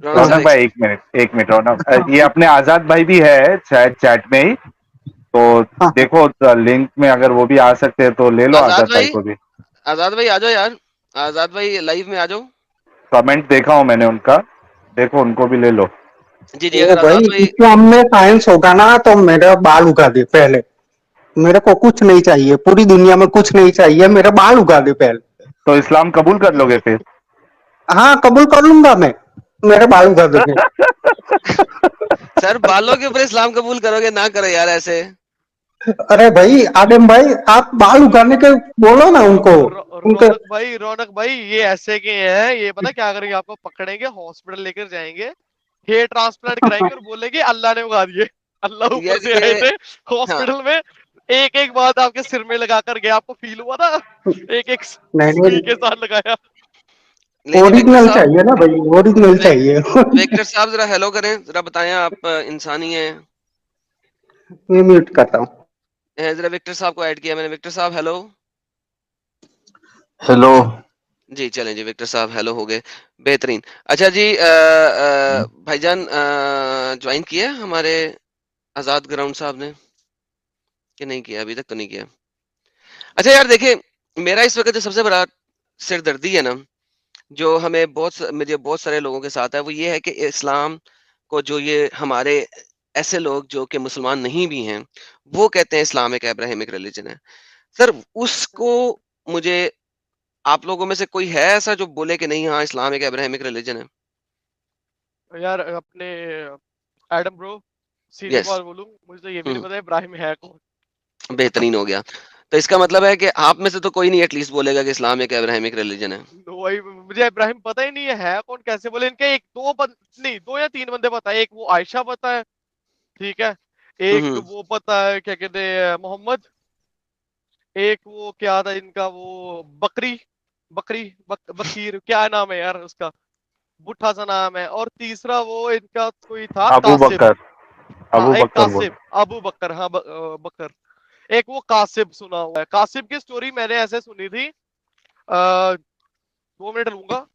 रौनक हाँ सर रौनक एक भाई सेकंड। एक मिनट रौनक, हाँ ये अपने आजाद भाई भी है शायद चैट में ही, तो हाँ हाँ। देखो लिंक में अगर वो भी आ सकते हैं तो ले लो आज़ाद आजाद भाई भाई, को भी। आज़ाद भाई आ जाओ यार। आज़ाद भाई लाइव में आ जाओ। कमेंट देखा हूं मैंने उनका, देखो उनको भी ले लो। जी, जी, ओ अगर भाई, आज़ाद भाई, इस्लाम में साइंस होगा ना, तो मेरा बाल उगा दे पहले, मेरे को कुछ नहीं चाहिए, पूरी दुनिया में कुछ नहीं चाहिए, मेरा बाल उगा दे पहले। तो इस्लाम कबूल कर लोगे फिर? हाँ, कबूल कर लूंगा मैं, मेरे बाल उगा दे पहले। सर बालों के ऊपर इस्लाम कबूल करोगे? ना करो यार ऐसे। अरे भाई, आदम भाई, आप बाल उगाने के बोलो ना उनको, उनके। रौनक भाई ये ऐसे के हैं, ये पता क्या करेंगे, आपको पकड़ेंगे, हॉस्पिटल लेकर जाएंगे, हेयर ट्रांसप्लांट कराएंगे और बोलेंगे अल्लाह ने उगा दिए, अल्लाह ऊपर यार से ये, आए थे हाँ, हॉस्पिटल में, एक एक बात आपके सिर में लगा कर गया, आपको फील हुआ था, एक एक नहीं सुई नहीं, के साथ लगाया। नहीं जी, विक्टर ओरिजिनल साहब, चाहिए ना भाई, ओरिजिनल विक चाहिए। विक्टर साहब ज़रा हेलो करें, ज़रा बताएँ आप इंसान ही हैं। मैं म्यूट करता हूँ। ज़रा विक्टर साहब को ऐड किया मैंने, विक्टर साहब हेलो। हेलो। जी, चलें जी, विक्टर साहब हेलो हो गए, बेहतरीन। अच्छा जी, भाईजान जॉइन किया है हमारे आज़ाद ग्राउंड साहब ने, कि नहीं किया? अभी तक तो नहीं किया। अच्छा यार देखिए, मेरा इस वक़्त जो सबसे बड़ा सिरदर्दी है ना, जो हमें मुझे बहुत सारे लोगों के साथ है, वो ये है कि इस्लाम को जो ये हमारे ऐसे लोग जो कि मुसलमान नहीं भी हैं, वो कहते हैं इस्लाम एक अब्राहमिक रिलीजन है। सर, उसको मुझे, आप लोगों में से कोई है ऐसा जो बोले कि नहीं, हाँ, इस्लाम एक अब्राहमिक रिलीजन है? यार अपने एडम ब्रो, सीधी यस। बात बोलूं, मुझे तो ये भी नहीं हुँ, पता इब्राहिम है कौन। बेहतरीन हो गया। तो इसका मतलब है कि आप में से तो कोई नहीं एटलीस्ट बोलेगा कि इस्लाम एक अब्राहमिक रिलीजन है। वही मुझे इब्राहिम पता ही नहीं है कौन, कैसे बोले, इनके एक दो नहीं, दो या तीन बंदे पता है, एक वो आयशा पता है, ठीक है, हुँ, एक हुँ। वो पता है, क्या कहते हैं, मोहम्मद, एक वो क्या था इनका, वो बकरी, बकीर, क्या नाम है यार उसका, बुढ़ा सा नाम है, और तीसरा वो इनका कोई था अबू कासिब। बकर, हाँ अबू एक बकर बोल। कासिब, अबू बकर, हाँ बकर, एक वो कासिब सुना हुआ है, कासिब की स्टोरी मैंने ऐसे सुनी थी, 2 मिनट लूंगा।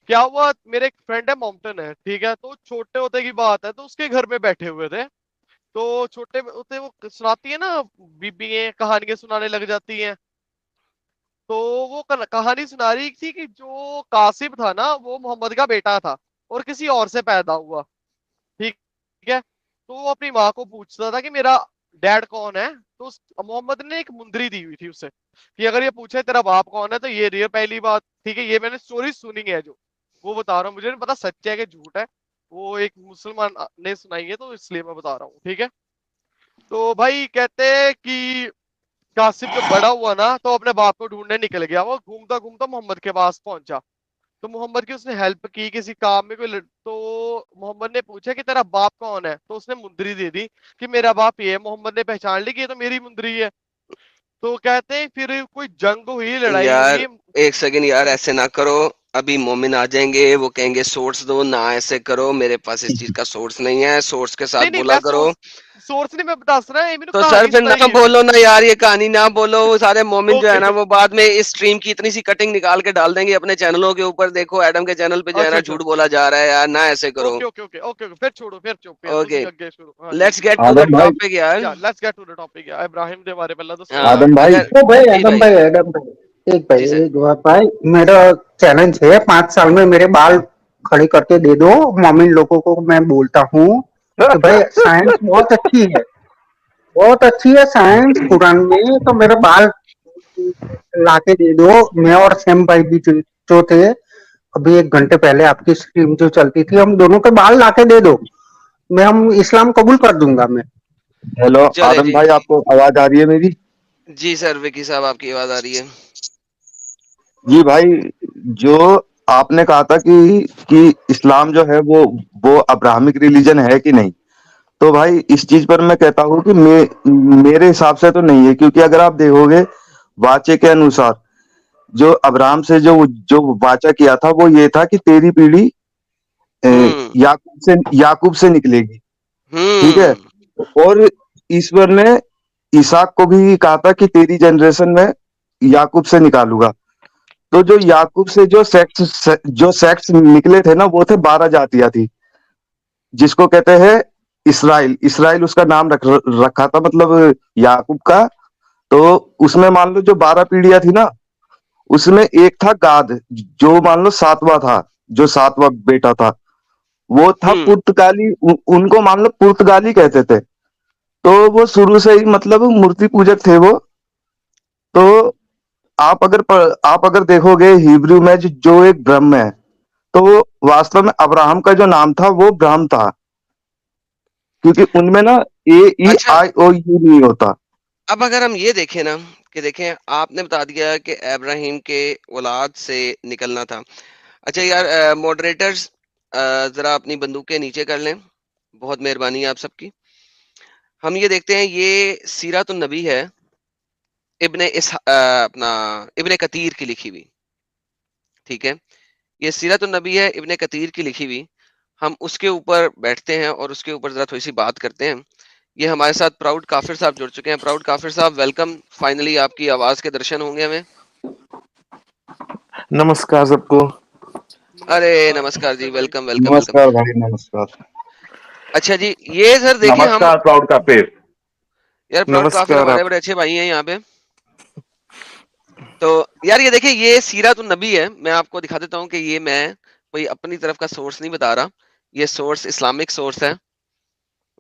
क्या हुआ, मेरे एक फ्रेंड है, मॉम्पटन है, ठीक है, तो छोटे होते की बात है, तो उसके घर में बैठे हुए थे, तो छोटे होते वो सुनाती है ना, बीबी कहानियां सुनाने लग जाती हैं, तो वो कहानी सुना रही थी कि जो कासिम था ना वो मोहम्मद का बेटा था और किसी और से पैदा हुआ, ठीक है। तो वो अपनी माँ को पूछता था कि मेरा डैड कौन है, तो मोहम्मद ने एक मुंदरी दी हुई थी उसे कि अगर ये पूछे तेरा बाप कौन है तो ये रही पहली बात, ठीक है। ये मैंने स्टोरी सुनी है, जो वो बता रहा हूँ, मुझे नहीं पता सच है कि झूठ है, वो एक मुसलमान ने सुनाई है तो इसलिए मैं बता रहा हूँ, ठीक है। तो भाई कहते हैं कि कासिम जब बड़ा हुआ ना तो अपने बाप को ढूंढने निकल गया, वो घूमता घूमता मोहम्मद के पास पहुंचा। तो मोहम्मद की उसने हेल्प की किसी काम में, तो मोहम्मद ने पूछा कि तेरा बाप कौन है, तो उसने मुंदरी दे दी कि मेरा बाप ये है। मोहम्मद ने पहचान ली कि ये तो मेरी मुंदरी है। तो कहते हैं फिर कोई जंग हुई, लड़ाई यार हुई। एक सेकंड यार, ऐसे ना करो, अभी मोमिन आ जाएंगे, वो कहेंगे सोर्स दो ना, ऐसे करो, मेरे पास इस चीज का सोर्स नहीं है, सोर्स के नहीं साथ नहीं, बोला मैं करो। सोर्स नहीं, मैं बता रहा है, मैंने तो सर कहानी फिर ना सुनाई है। बोलो ना यार, ये कहानी ना बोलो, वो सारे मोमिन जो है ओके ना ओके। वो बाद में इस स्ट्रीम की इतनी सी कटिंग निकाल के डाल देंगे अपने चैनलों के ऊपर, देखो एडम के चैनल पे जो है अच्छा ना अच्छा। झूठ बोला जा रहा है यार, ना ऐसे करो। Okay okay okay okay okay, फिर छोड़ो, फिर चुप यार, ओके, तुम अगे शुरू। हाँ जी let's get to the Adam भाई, टॉपिक यार। या let's get to the topic यार। इब्राहिम दे बारे पहला दसो यार। हाँ आदम भाई, अगर, ओ भाई जी भाई, आदम भाई जी सर। एक बात भाई, मेरा चैलेंज है 5 साल में मेरे बाल खड़े करके दे दो। मोमिन लोगों को मैं बोलता हूँ कि भाई साइंस बहुत अच्छी है साइंस कुरान में, तो मेरे बाल लाके दे दो। मैं और सैम भाई भी जो थे अभी 1 घंटे पहले आपकी स्ट्रीम जो चलती थी, हम दोनों के बाल लाके दे दो। हम इस्लाम कबूल कर दूंगा मैं। हेलो चले आदम जी, भाई, आपको आवाज आ रही है मेरी? जी सर, विकी साहब आपकी आवाज आ रही है। जी भाई, जो आपने कहा था कि इस्लाम जो है वो अब्राहमिक रिलीजन है कि नहीं, तो भाई इस चीज पर मैं कहता हूँ कि मेरे हिसाब से तो नहीं है, क्योंकि अगर आप देखोगे वाचे के अनुसार, जो अब्राहम से जो वाचा किया था वो ये था कि तेरी पीढ़ी हम्म, याकूब से निकलेगी, ठीक है। हम्म, और ईश्वर ने इसहाक को भी कहा था कि तेरी जनरेशन में याकूब से निकालूंगा। तो जो याकूब से जो सेक्ट्स निकले थे ना, वो थे 12 जातियां थी, जिसको कहते हैं इसराइल। इसराइल उसका नाम रखा था, मतलब याकूब का। तो उसमें मान लो जो 12 पीढ़ियां थी ना, उसमें एक था गाद, जो मान लो सातवां था, जो सातवां बेटा था, वो था हम्म। पुर्तगाली। उनको मान लो पुर्तगाली कहते थे। तो वो शुरू से ही मतलब मूर्ति पूजक थे वो। तो आप अगर देखोगे हिब्रू में जो एक ब्रह्म है, तो वो वास्तव में अब्राहम का जो नाम था वो ब्रह्म था, क्योंकि उनमें ना ए ई अच्छा, आई ओ यू नहीं होता। अब अगर हम ये देखें ना, कि देखें आपने बता दिया कि इब्राहिम के औलाद से निकलना था। अच्छा यार, मॉडरेटर्स जरा अपनी बंदूकें नीचे कर लें, बहुत मेहरबानी है आप सबकी। हम ये देखते हैं, ये सीरतुन नबी है, अपना इब्ने कतीर की लिखी हुई, ठीक है। ये सीरतुन नबी है इब्ने कतीर की लिखी हुई। हम उसके ऊपर बैठते हैं और उसके ऊपर जरा थोड़ी सी बात करते हैं। ये हमारे साथ प्राउड काफिर साहब जुड़ चुके हैं। प्राउड काफिर साहब वेलकम, फाइनली आपकी आवाज के दर्शन होंगे हमें। नमस्कार सबको। अरे नमस्कार नमस्कार नमस्ते जी, भाई। Welcome welcome welcome. नमस्कार भाई, नमस्कार। अच्छा जी, ये सर देखिए हम, नमस्कार प्राउड का पेड़। यार प्राउड काफिर नमस्कार हमारे आप। बड़े अच्छे भाई हैं यहाँ पे। तो यार ये देखिए, ये सीरतुन नबी है। मैं आपको दिखा देता हूँ कि ये मैं कोई अपनी तरफ का सोर्स नहीं बता रहा, ये सोर्स इस्लामिक सोर्स है,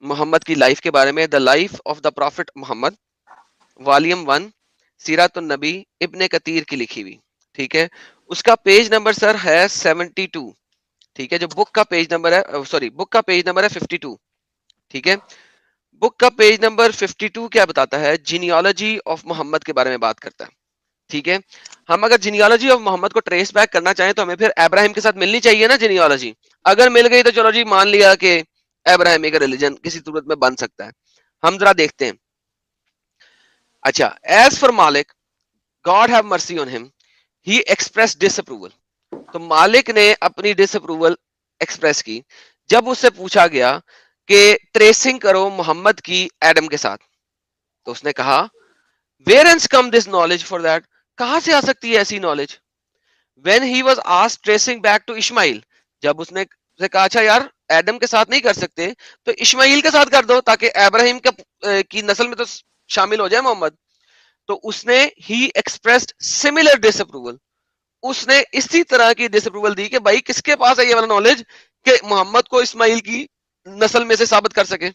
मोहम्मद की लाइफ के बारे में। The life of the prophet Mohammad, volume 1, Seeratun Nabi Ibne कतीर की लिखी हुई, ठीक है। उसका पेज नंबर सर है 72, ठीक है। जो बुक का पेज नंबर है, सॉरी, बुक का पेज नंबर है 52, ठीक है। बुक का पेज नंबर 52 क्या बताता है? जीनियोलॉजी ऑफ मोहम्मद के बारे में बात करता है, ठीक है। हम अगर जीनियोलॉजी ऑफ मोहम्मद को ट्रेस बैक करना चाहें तो हमें फिर अब्राहम के साथ मिलनी चाहिए ना जीनियोलॉजी। अगर मिल गई तो चलो जी, मान लिया कि अब्राहम का रिलीजन किसी सूरत में बन सकता है। हम जरा देखते हैं। अच्छा, एज फॉर मालिक, God have mercy on him, he express disapproval. तो मालिक ने अपनी डिसअप्रूवल एक्सप्रेस की जब उससे पूछा गया कि ट्रेसिंग करो मोहम्मद की एडम के साथ। तो उसने कहा, whence come this knowledge for that, कहां से आ सकती है ऐसी knowledge? When he was asked tracing back to Ismail, जब उसने से कहा अच्छा यार एडम के साथ नहीं कर सकते तो इस्माइल के साथ कर दो, ताकि इब्राहिम की नस्ल में तो शामिल हो जाए मोहम्मद। तो उसने ही एक्सप्रेस्ड सिमिलर डिसअप्रूवल, उसने इसी तरह की डिसअप्रूवल दी कि भाई किसके पास है ये वाला नॉलेज कि मोहम्मद को इस्माइल की नस्ल में से साबित कर सके।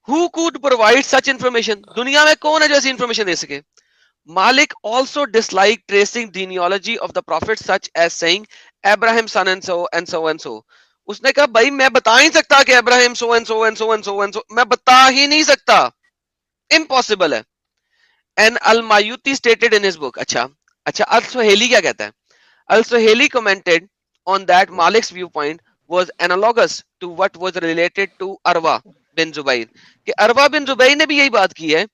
Who could provide such information? दुनिया में कौन है जो ऐसी इंफॉर्मेशन दे सके? Malik also disliked tracing genealogy of the prophet such as saying Abraham son and so and so and so. उसने कहा भाई मैं बता ही नहीं सकता कि Abraham so and so and so and so and so, मैं बता ही नहीं सकता, इम्पॉसिबल है। And Al-Mayuti stated in his book, अच्छा अल-सुहेली क्या कहता है? Al-Suhaili commented on that Malik's viewpoint was analogous to what was related to Arwa bin Zubair, कि अरवा बिन जुबैर ने भी यही बात की है।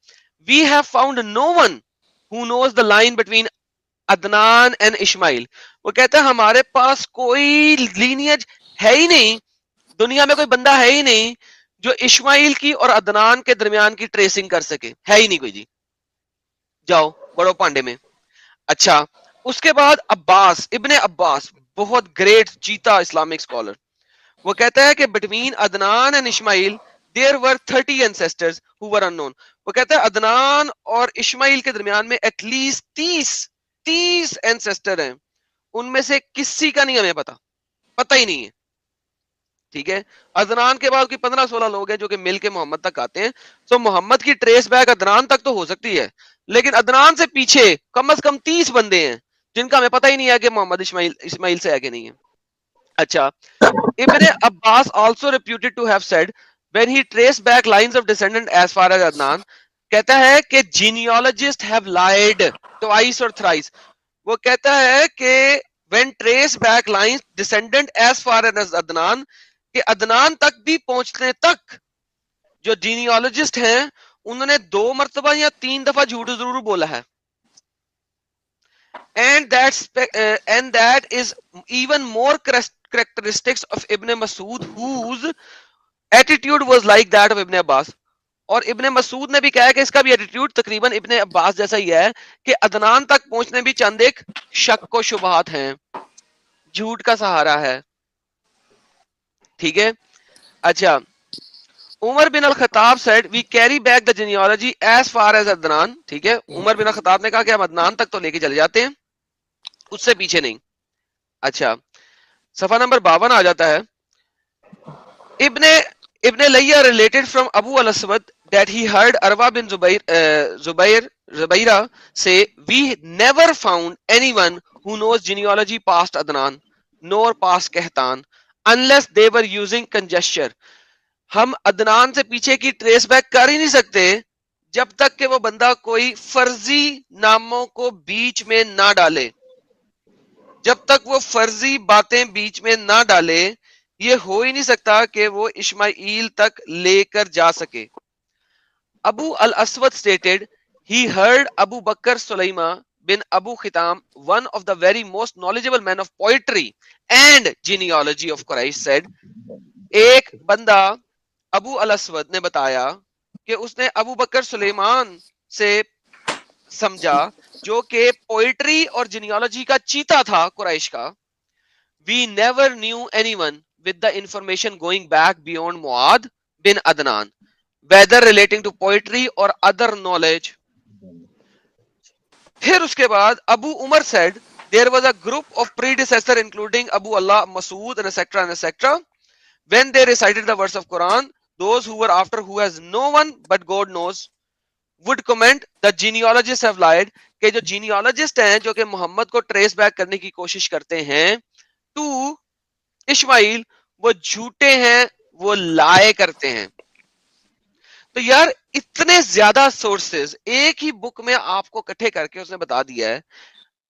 We have found no one who knows the line between Adnan and Ismail. वो कहता है हमारे पास कोई लीनियज है ही नहीं, दुनिया में कोई बंदा है ही नहीं जो इस्माइल की और अदनान के दरमियान की ट्रेसिंग कर सके, है ही नहीं कोई जी। जाओ बड़ो पांडे में। अच्छा उसके बाद अब्बास इब्ने अब्बास, बहुत ग्रेट चीता इस्लामिक स्कॉलर, वो कहता है कि between Adnan and Ismail there were 30 ancestors who were unknown. वो कहता है अदनान और इस्माइल के दरमियान में एटलीस्ट 30 एंसेस्टर हैं, उनमें से किसी का नहीं हमें पता ही नहीं है। ठीक है, अदनान के बाद कोई 15-16 लोग हैं जो कि मिल के मोहम्मद तक आते हैं। तो मोहम्मद की ट्रेस बैक अदनान तक तो हो सकती है, लेकिन अदनान से पीछे कम से कम 30 बंदे हैं जिनका हमें पता ही नहीं है कि मोहम्मद इस्माइल से है कि नहीं है। अच्छा, Ibn Abbas also reputed to have said when he traced back lines of descendant as far as Adnan, कहता है कि genealogists have lied twice or thrice। वो कहता है कि when traced back lines descendant as far as Adnan, कि अदनान तक भी पहुंचने तक जो genealogist हैं उन्होंने 2 मर्तबा या 3 दफा झूठ जरूर बोला है। And that is even more characteristics of Ibn Masud, whose attitude was like that of Ibn Abbas। और इब्ने मसूद ने भी कहा कि इसका भी एटीट्यूड तकरीबन इब्ने अब्बास जैसा ही है कि अदनान तक पहुंचने भी चंद एक शक व शुबहात हैं, झूठ का सहारा है। ठीक है, अच्छा Umar bin al Khattab said we carry back the genealogy as far as Adnan. ठीक है, उमर बिन अल खताब ने कहा कि हम अदनान तक तो लेके चले जाते हैं, उससे पीछे नहीं। अच्छा सफा नंबर 52 आ जाता है। Ibn Lahiya related from Abu al Aswad that he heard Arwa bin Zubaira say we never found anyone who knows genealogy past Adnan nor past Kahtan unless they were using conjecture। हम अदनान से पीछे की trace back कर ही नहीं सकते जब तक कि वो बंदा कोई फर्जी नामों को बीच में ना डाले, जब तक वो फर्जी बातें बीच में ना डाले ये हो ही नहीं सकता कि वो इस्माइल तक लेकर जा सके। Abu al-Aswad stated he heard Abu Bakr Sulaima bin Abu Khitam, one of the very most knowledgeable men of poetry and genealogy of Quraysh, said, एक बंदा अबू अल-अस्वद ने बताया कि उसने अबू बकर सुलेमान से समझा जो कि पोइट्री और जीनियोलॉजी का चीता था कुरैश का। We never knew anyone with the information going back beyond Muad bin Adnan, whether relating to poetry or other knowledge। फिर उसके बाद Abu Umar said there was a group of predecessor including Abu Allah Masood and etc. When they recited the verse of Quran, those who were after who has no one but God knows would comment the genealogists have lied, कि जो genealogist हैं जो कि मोहम्मद को trace back करने की कोशिश करते हैं टू इस्माइल, वो झूठे हैं, वो लाए करते हैं। तो यार इतने ज्यादा सोर्सेज एक ही बुक में आपको इकट्ठे करके उसने बता दिया है।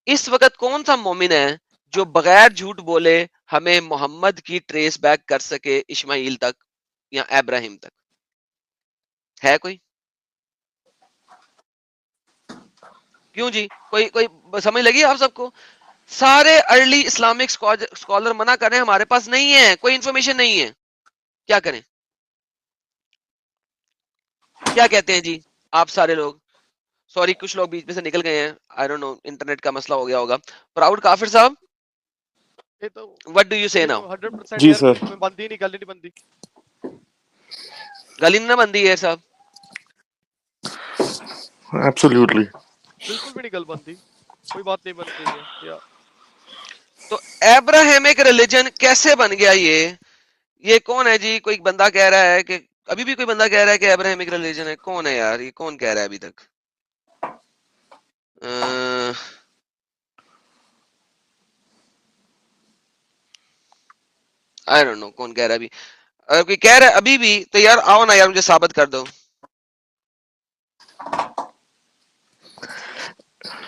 इस वक्त कौन सा मोमिन है जो बगैर झूठ बोले हमें मोहम्मद की ट्रेस बैक कर सके इस्माइल तक या इब्राहिम तक? है कोई? क्यों जी, कोई समझ लगी आप सबको? सारे अर्ली इस्लामिक स्कॉलर मना कर रहे हैं, हमारे पास नहीं है, कोई इंफॉर्मेशन नहीं है, क्या करें? क्या कहते हैं जी आप सारे लोग? सॉरी कुछ लोग बीच में से निकल गए हैं, आई डोंट नो इंटरनेट का मसला हो गया होगा। प्राउड काफिर साहब, व्हाट डू यू से नाउ? 100% जी यार, सर। में बंदी नहीं, गली नहीं बंदी, गली ना बंदी है साहब। एब्सोल्युटली। बिल्कुल भी नहीं गल बनती, कोई बात नहीं बन रही है या तो एब्राहमिक रिलीजन कैसे बन गया ये कौन है जी? कोई बंदा कह रहा है कि अभी भी कोई बंदा कह रहा है कि एब्राहमिक रिलीजन है? कौन है यार, ये कौन कह रहा है अभी तक? आई डोंट नो कौन कह रहा है अभी। अगर कोई कह रहा है अभी भी तो यार आओ ना यार, मुझे साबित कर दो।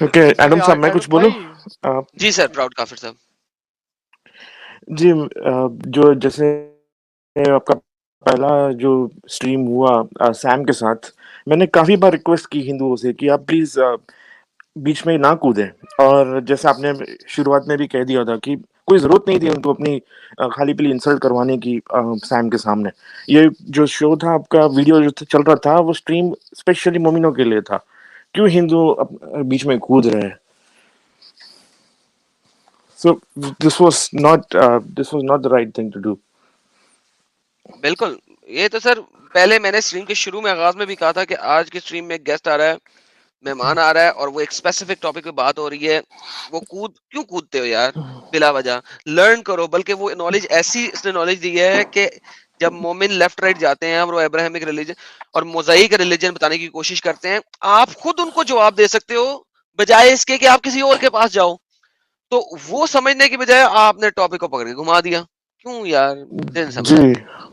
ओके एडम साहब, मैं कुछ एडम बोलूं? भाई। जी सर, प्राउड काफिर साहब। जी, जो जैसे आपका पहला जो स्ट्रीम हुआ सैम के साथ, मैंने काफी बार रिक्वेस्ट की हिंदुओं से कि आप प्लीज बीच में ना कूदें। और जैसे आपने शुरुआत में भी कह दिया था कि कोई जरूरत नहीं थी उनको अपनी खाली पीली इंसल्ट करवाने की सैम के सामने। ये जो शो था आपका, वीडियो जो चल रहा था, वो स्ट्रीम स्पेशली मोमिनों के लिए था। क्यों हिंदू बीच में कूद रहे हैं? So this was not the right thing to do. बिल्कुल, ये तो सर पहले मैंने स्ट्रीम के शुरू में आगाज में भी कहा था कि आज की स्ट्रीम में एक गेस्ट आ रहा है, मेहमान आ रहा है और वो एक स्पेसिफिक टॉपिक पे बात हो रही है। वो क्यों कूदते हो यार बिला वजह? लर्न करो। बल्कि वो नॉलेज ऐसी इसने नॉलेज दी है कि जब मोमिन लेफ्ट राइट जाते हैं और वो अब्राहमिक रिलीजन और मोजाइक रिलीजन बताने की कोशिश करते हैं, आप खुद उनको जवाब दे सकते हो बजाय इसके कि आप किसी और के पास जाओ। तो वो समझने की बजाय आपने टॉपिक को पकड़ के घुमा दिया। क्यों यार, मुझे नहीं समझ जी, आती।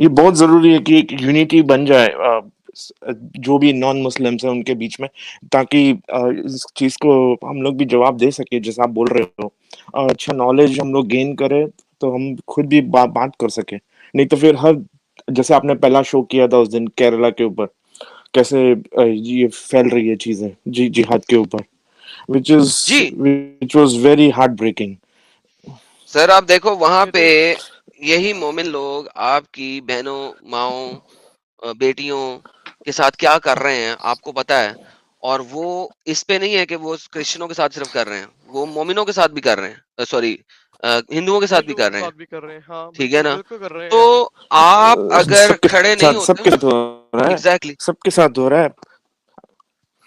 ये बहुत जरूरी है कि एक यूनिटी बन जाए जो भी नॉन मुस्लिम्स हैं उनके बीच में, ताकि इस चीज को हम लोग भी जवाब दे सके जैसा आप बोल रहे हो। अच्छा नॉलेज हम लोग गेन करें तो हम खुद भी बात कर सके। नहीं तो फिर हर, जैसे आपने पहला शो किया था उस दिन केरला के ऊपर, कैसे ये फैल रही है चीजें जी जिहाद के ऊपर, जी which was very heartbreaking. Sir, आप देखो वहां ये पे तो यही मोमिन लोग आपकी बहनों, माओ, बेटियों के साथ क्या कर रहे हैं आपको पता है। और वो इस पे नहीं है कि वो क्रिश्चियनों के साथ सिर्फ कर रहे हैं, वो मोमिनों के साथ भी कर रहे हैं, सॉरी हिंदुओं के साथ भी हिंदुओं कर के रहे हैं। साथ भी कर रहे हैं, हाँ ठीक है बिल्कुल ना? बिल्कुल कर रहे तो हैं। आप अगर खड़े नहीं होते, सबके साथ हो रहा है, एग्जैक्टली सबके साथ हो रहा है।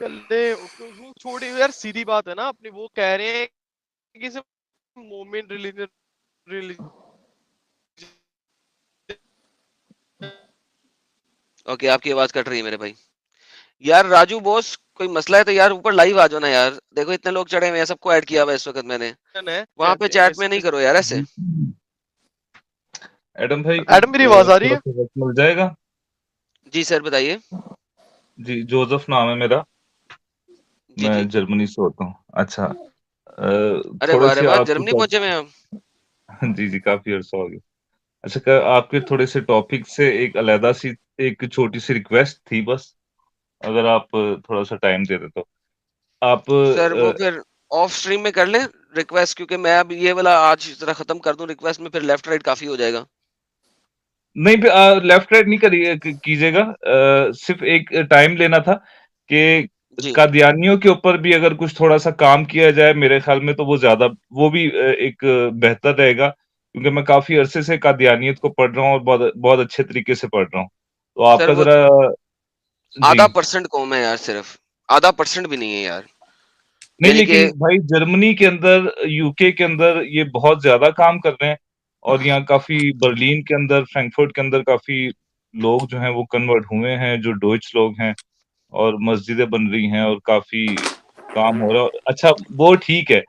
चले वो छोड़े यार, सीधी बात है ना अपनी, वो कह रहे हैं कि सिर्फ मोमिन रिलीजन रिलीजन ओके, आपकी आवाज कट रही है मेरे भाई। यार राजू बॉस, कोई मसला है तो यार ऊपर लाइव आ जाओ ना यार। देखो इतने लोग चढ़े हुए हैं, सबको ऐड किया हुआ है इस वक्त मैंने। है, वहां पे कहते हैं चैट में नहीं करो यार ऐसे। एडम भाई को एडम मेरी आवाज आ रही थोड़ा है? सा वक्त मिल जाएगा? जी सर बताइए। जी, जोसेफ नाम है मेरा। जी मैं जी। जर्मनी से होता हूँ। अच्छा, अरे थोड़े वाह, अरे से वाह, आपके जर्मनी पहुंचे हुए हैं हम। जी जी, काफी अरसा हो गया। अच्छा, आपके थोड़े से टॉपिक से एक अलहदा सी, एक छोटी सी रिक्वेस्ट थी बस, अगर आप थोड़ा सा टाइम दे दे तो। आप सर वो फिर ऑफ स्ट्रीम में कर लें रिक्वेस्ट, क्योंकि मैं अब ये वाला आज जरा खत्म कर दूं रिक्वेस्ट में, फिर लेफ्ट राइट काफी हो जाएगा। नहीं, लेफ्ट राइट नहीं करिए, कीजिएगा। सिर्फ एक टाइम लेना था कि जी कादियानियों के ऊपर भी अगर कुछ थोड़ा सा काम किया जाए, मेरे ख्याल में तो वो ज्यादा, वो भी एक बेहतर रहेगा, क्योंकि मैं काफी अरसे से कादियानियत को पढ़ रहा हूँ और बहुत बहुत अच्छे तरीके से पढ़ रहा हूँ। तो सर, आपका वो जरा जी। आधा परसेंट कौम है यार, सिर्फ आधा परसेंट भी नहीं है यार। नहीं, यानी कि लेकिन भाई जर्मनी के अंदर, यूके के अंदर ये बहुत ज्यादा काम कर रहे हैं, और यहाँ काफी बर्लिन के अंदर, फ्रैंकफर्ट के अंदर काफी लोग जो हैं वो कन्वर्ट हुए हैं, जो डोइच लोग हैं, और मस्जिदें बन रही हैं और काफी काम हो रहा है। अच्छा, वो ठीक है,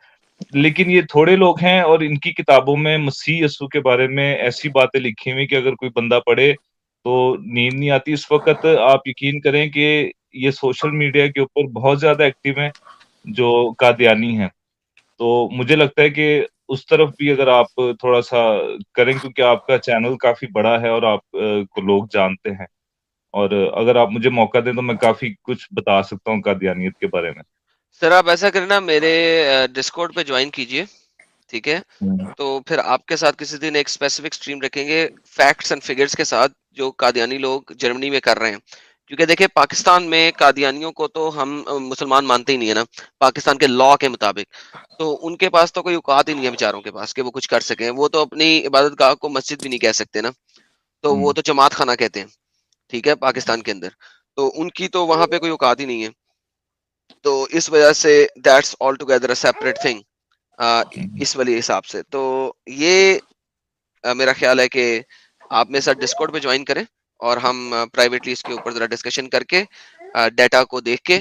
लेकिन ये थोड़े लोग हैं और इनकी किताबों में मसीह यीशु के बारे में ऐसी बातें लिखी हुई कि अगर कोई बंदा पढ़े तो नींद नहीं आती। इस वक्त आप यकीन करें कि ये सोशल मीडिया के ऊपर बहुत ज्यादा एक्टिव हैं जो कादियानी हैं। तो मुझे लगता है कि उस तरफ भी अगर आप थोड़ा-सा करें, क्योंकि आपका चैनल काफ़ी बड़ा है और आप को लोग जानते हैं, और अगर आप मुझे मौका दें तो मैं काफ़ी कुछ बता सकता हूँ कादियानियत के बारे में। सर आप ऐसा करें ना, मेरे डिस्कॉर्ड पे ज्वाइन कीजिए, ठीक है? हुँ। तो फिर आपके साथ किसी दिन एक स्पेसिफिक स्ट्रीम रखेंगे फैक्ट्स एंड फिगर्स के साथ, जो कादियानी लोग जर्मनी में कर रहे हैं। क्योंकि देखिए पाकिस्तान में कादियानियों को तो हम मुसलमान मानते ही नहीं है ना, पाकिस्तान के लॉ के मुताबिक। तो उनके पास तो कोई औकात ही नहीं है बेचारों के पास कि वो कुछ कर सकें। वो तो अपनी इबादत गाह को मस्जिद भी नहीं कह सकते ना, तो वो हुँ। तो जमात खाना कहते हैं, ठीक है, पाकिस्तान के अंदर। तो उनकी तो वहाँ पे कोई औकात ही नहीं है। तो इस वजह से that's all together a separate thing इस वाले हिसाब से। तो ये मेरा ख्याल है कि आप मेरे साथ डिस्कॉर्ड पे ज्वाइन करें और हम प्राइवेटली इसके ऊपर जरा डिस्कशन करके डाटा को देख के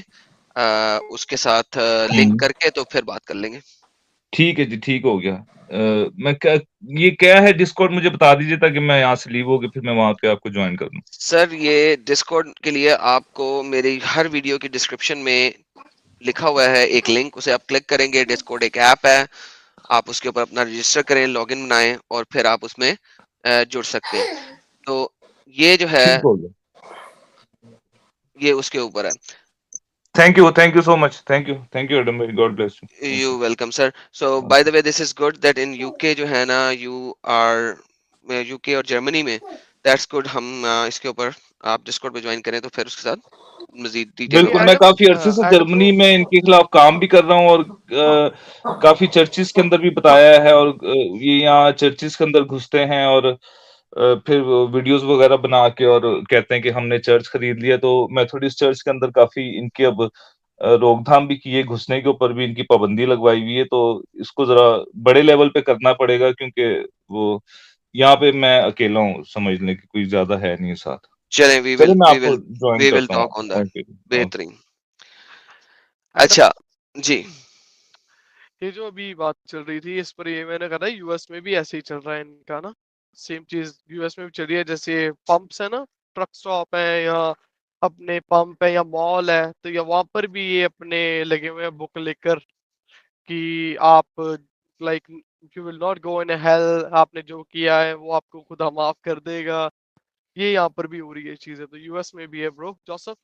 उसके साथ लिंक करके तो फिर बात कर लेंगे। ठीक है जी, ठीक हो गया। मैं क्या, ये क्या है डिस्कॉर्ड, मुझे बता दीजिए ताकि मैं यहाँ से लीव होके फिर मैं वहां पे आपको ज्वाइन कर लूँ। सर ये डिस्कॉर्ड के लिए आपको मेरी हर वीडियो की डिस्क्रिप्शन में लिखा हुआ है एक लिंक, उसे आप क्लिक करेंगे। डिस्कॉर्ड एक ऐप है, आप उसके ऊपर अपना रजिस्टर करें, लॉगिन बनाएं और फिर आप उसमें जुड़ सकते हैं। तो ये जो है ठीक हो गया। ये उसके ऊपर है। Thank you so much, thank you Adam भाई, God bless you. You welcome sir. So by the way this is good that in UK जो है ना, यू आर यूके और जर्मनी में, दैट्स गुड। हम इसके ऊपर आप डिस्कॉर्ड पे ज्वाइन करें तो फिर उसके साथ मजीद डिटेल में बिल्कुल, मैं एडम काफी अरसे से एडम ब्रो, जर्मनी में इनके खिलाफ काम भी कर रहा हूँ और काफी चर्चिस के अंदर भी बताया है, और ये यहाँ चर्चिस के अंदर घुसते हैं और फिर वीडियोस वगैरह बना के और कहते हैं कि हमने चर्च खरीद लिया। तो मैं थोड़ी इस चर्च के अंदर काफी इनकी अब रोकथाम भी की है, घुसने के ऊपर भी इनकी पाबंदी लगवाई हुई है। तो इसको जरा बड़े लेवल पे करना पड़ेगा, क्योंकि वो यहाँ पे मैं अकेला हूँ, समझ लें कि कोई ज्यादा है नहीं साथ। चलें। चलिए मैं आपको ज्वाइन वी विल करता हूँ। Talk on that. ओके। बेहतरीन। एडम अच्छा जी। ये जो अभी बात चल रही थी इस पर, ये मैंने कहा ना यूएस में भी ऐसे ही चल रहा है इनका ना, सेम चीज यूएस में भी चल रही है। जैसे पंप्स है ना, ट्रक स्टॉप है या अपने पंप है या मॉल है, तो या वहां पर भी ये अपने लगे हुए हैं बुक लेकर कि आप like you will not go in hell, आपने जो किया है वो आपको खुदा माफ कर देगा। ये यहाँ पर भी हो रही है चीजें, तो यूएस में भी है ब्रो जोसेफ।